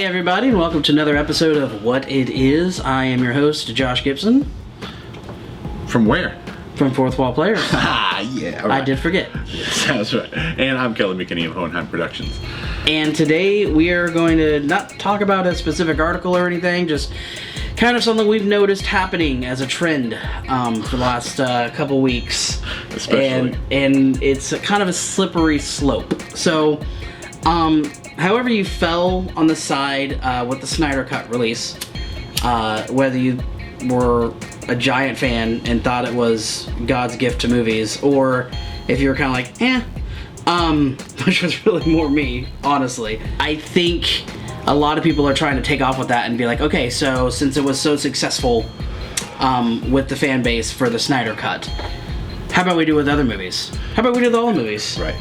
everybody, and welcome to another episode of What It Is. I am your host, Josh Gibson. From where? From Fourth Wall Players. Yeah. Right. I did forget. Sounds right. And I'm Kelly McKinney of Hohenheim Productions. And today we are going to not talk about a specific article or anything, just kind of something we've noticed happening as a trend for the last couple weeks. Especially. And it's kind of a slippery slope. So, however you fell on the side with the Snyder Cut release, whether you were a giant fan and thought it was God's gift to movies, or if you were kind of like, which was really more me, honestly. I think a lot of people are trying to take off with that and be like, okay, so since it was so successful with the fan base for the Snyder Cut, how about we do it with other movies? How about we do with all the movies? Right.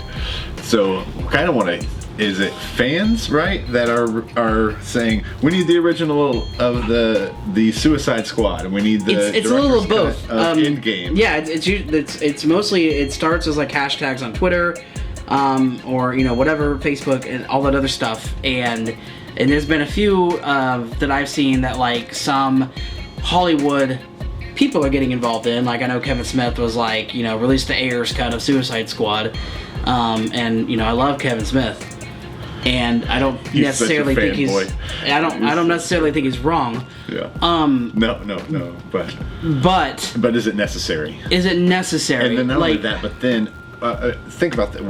So, kind of want to... Is it fans, right, that are saying we need the original of the Suicide Squad and we need the it's a little of both. Endgame. Yeah, it's mostly, it starts as like hashtags on Twitter, or whatever, Facebook and all that other stuff, and there's been a few that I've seen that like some Hollywood people are getting involved in. Like I know Kevin Smith was like, release the Ayers cut of Suicide Squad, and I love Kevin Smith. And I don't necessarily think he's. I don't necessarily think he's wrong. Yeah. No. But is it necessary? Is it necessary? And then not only that, but then think about that.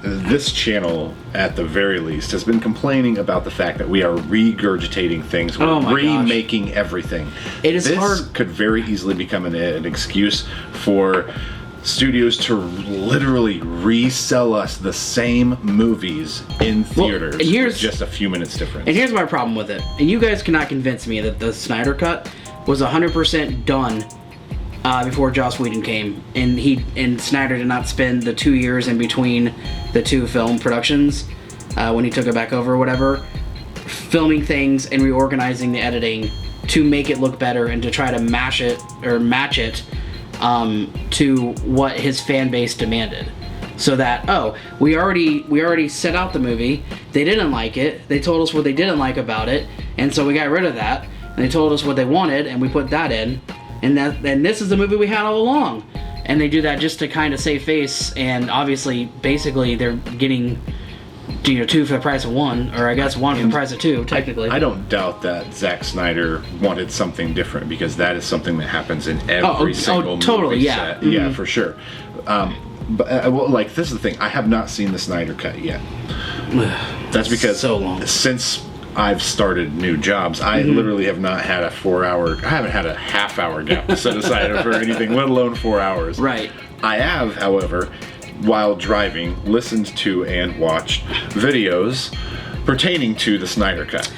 This channel, at the very least, has been complaining about the fact that we are regurgitating things. We're remaking everything. It is hard. This could very easily become an excuse for studios to literally resell us the same movies in theaters with just a few minutes difference. And here's my problem with it. And you guys cannot convince me that the Snyder Cut was 100% done before Joss Whedon came. And Snyder did not spend the 2 years in between the two film productions when he took it back over or whatever, filming things and reorganizing the editing to make it look better and to try to match it to what his fan base demanded. So that, we already set out the movie, they didn't like it, they told us what they didn't like about it, and so we got rid of that, and they told us what they wanted, and we put that in, and this is the movie we had all along. And they do that just to kind of save face, and obviously, basically, they're getting two for the price of one, or I guess one for the price of two, technically. I don't doubt that Zack Snyder wanted something different, because that is something that happens in every single totally, movie yeah. set. Mm-hmm. Yeah, for sure. But this is the thing. I have not seen the Snyder Cut yet. That's because so long. Since I've started new jobs, I literally have not had a 4 hour. I haven't had a half-hour gap to set aside for anything, let alone 4 hours. Right. I have, however, while driving, listened to and watched videos pertaining to the Snyder Cut.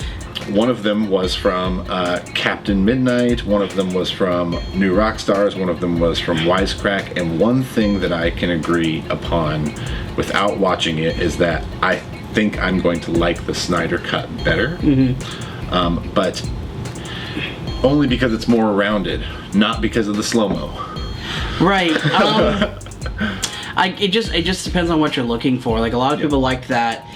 One of them was from Captain Midnight, one of them was from New Rockstars, one of them was from Wisecrack, and one thing that I can agree upon without watching it is that I think I'm going to like the Snyder Cut better, but only because it's more rounded, not because of the slow-mo. Right. It just depends on what you're looking for. Like a lot of people liked that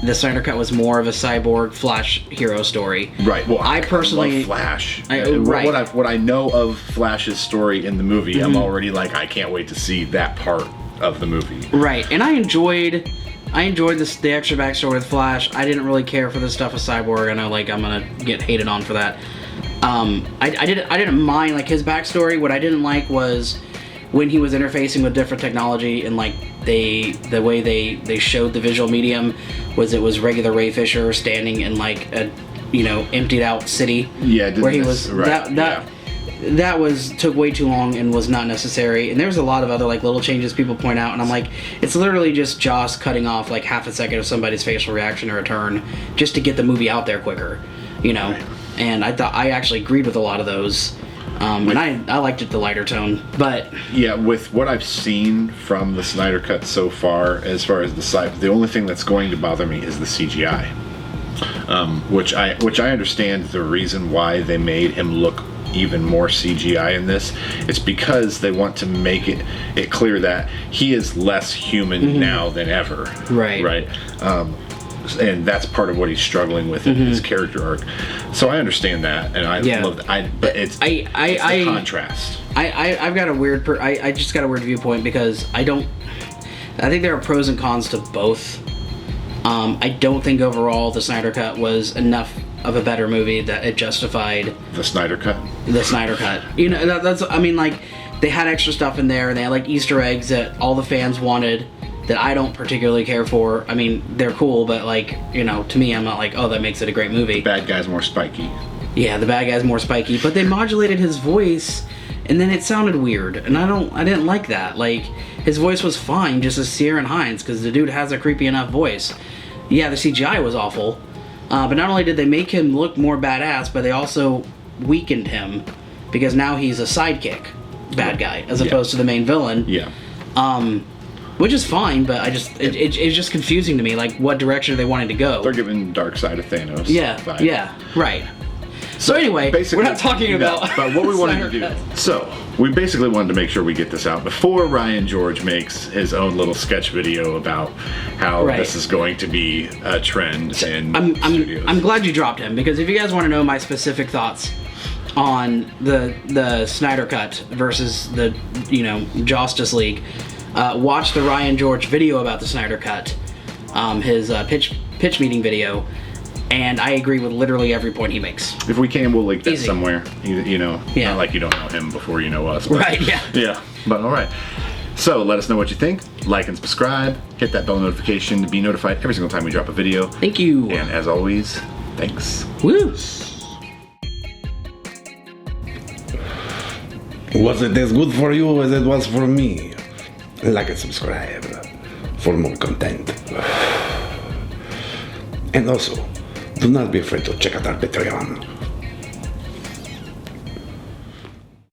the Snyder Cut was more of a cyborg Flash hero story. Right. Well, I personally love Flash. Right. What I know of Flash's story in the movie, I'm already like, I can't wait to see that part of the movie. Right. And I enjoyed the extra backstory with Flash. I didn't really care for the stuff with Cyborg. I know, like, I'm gonna get hated on for that. I didn't mind like his backstory. What I didn't like was when he was interfacing with different technology, and like the way they showed the visual medium was regular Ray Fisher standing in like a emptied out city. Yeah, where he was right. that took way too long and was not necessary. And there's a lot of other like little changes people point out, and I'm like, it's literally just Joss cutting off like half a second of somebody's facial reaction or a turn just to get the movie out there quicker, Right. And I actually agreed with a lot of those. And I liked it, the lighter tone, but yeah, with what I've seen from the Snyder Cut so far as the only thing that's going to bother me is the CGI, which I understand the reason why they made him look even more CGI in this. It's because they want to make it clear that he is less human now than ever. Right. Right. and that's part of what he's struggling with in his character arc. So I understand that, and I love that. But it's the contrast. I've got a weird. I just got a weird viewpoint because I think there are pros and cons to both. I don't think overall the Snyder Cut was enough of a better movie that it justified the Snyder Cut. The Snyder Cut. You know, that's. I mean, like, they had extra stuff in there, and they had like Easter eggs that all the fans wanted that I don't particularly care for. I mean, they're cool, but like, you know, to me, I'm not like, oh, that makes it a great movie. The bad guy's more spiky. Yeah, the bad guy's more spiky, but they modulated his voice, and then it sounded weird, and I didn't like that. Like, his voice was fine, just as Ciarán Hinds, because the dude has a creepy enough voice. Yeah, the CGI was awful, but not only did they make him look more badass, but they also weakened him, because now he's a sidekick bad guy, as opposed to the main villain. Yeah. Which is fine, but it's just confusing to me, like, what direction they wanted to go. They're giving dark side of Thanos. Yeah, right. So anyway, we're not talking about but what we wanted to do. So, we basically wanted to make sure we get this out before Ryan George makes his own little sketch video about how this is going to be a trend in studios. I'm glad you dropped him, because if you guys want to know my specific thoughts on the Snyder Cut versus the, you know, Justice League, watch the Ryan George video about the Snyder Cut, his pitch meeting video, and I agree with literally every point he makes. If we can, we'll link that somewhere. You know, not like you don't know him before you know us. But, right, yeah. Yeah, but all right. So let us know what you think. Like and subscribe. Hit that bell notification to be notified every single time we drop a video. Thank you. And as always, thanks. Woo. Was it as good for you as it was for me? Like and subscribe for more content. And also, do not be afraid to check out our Patreon.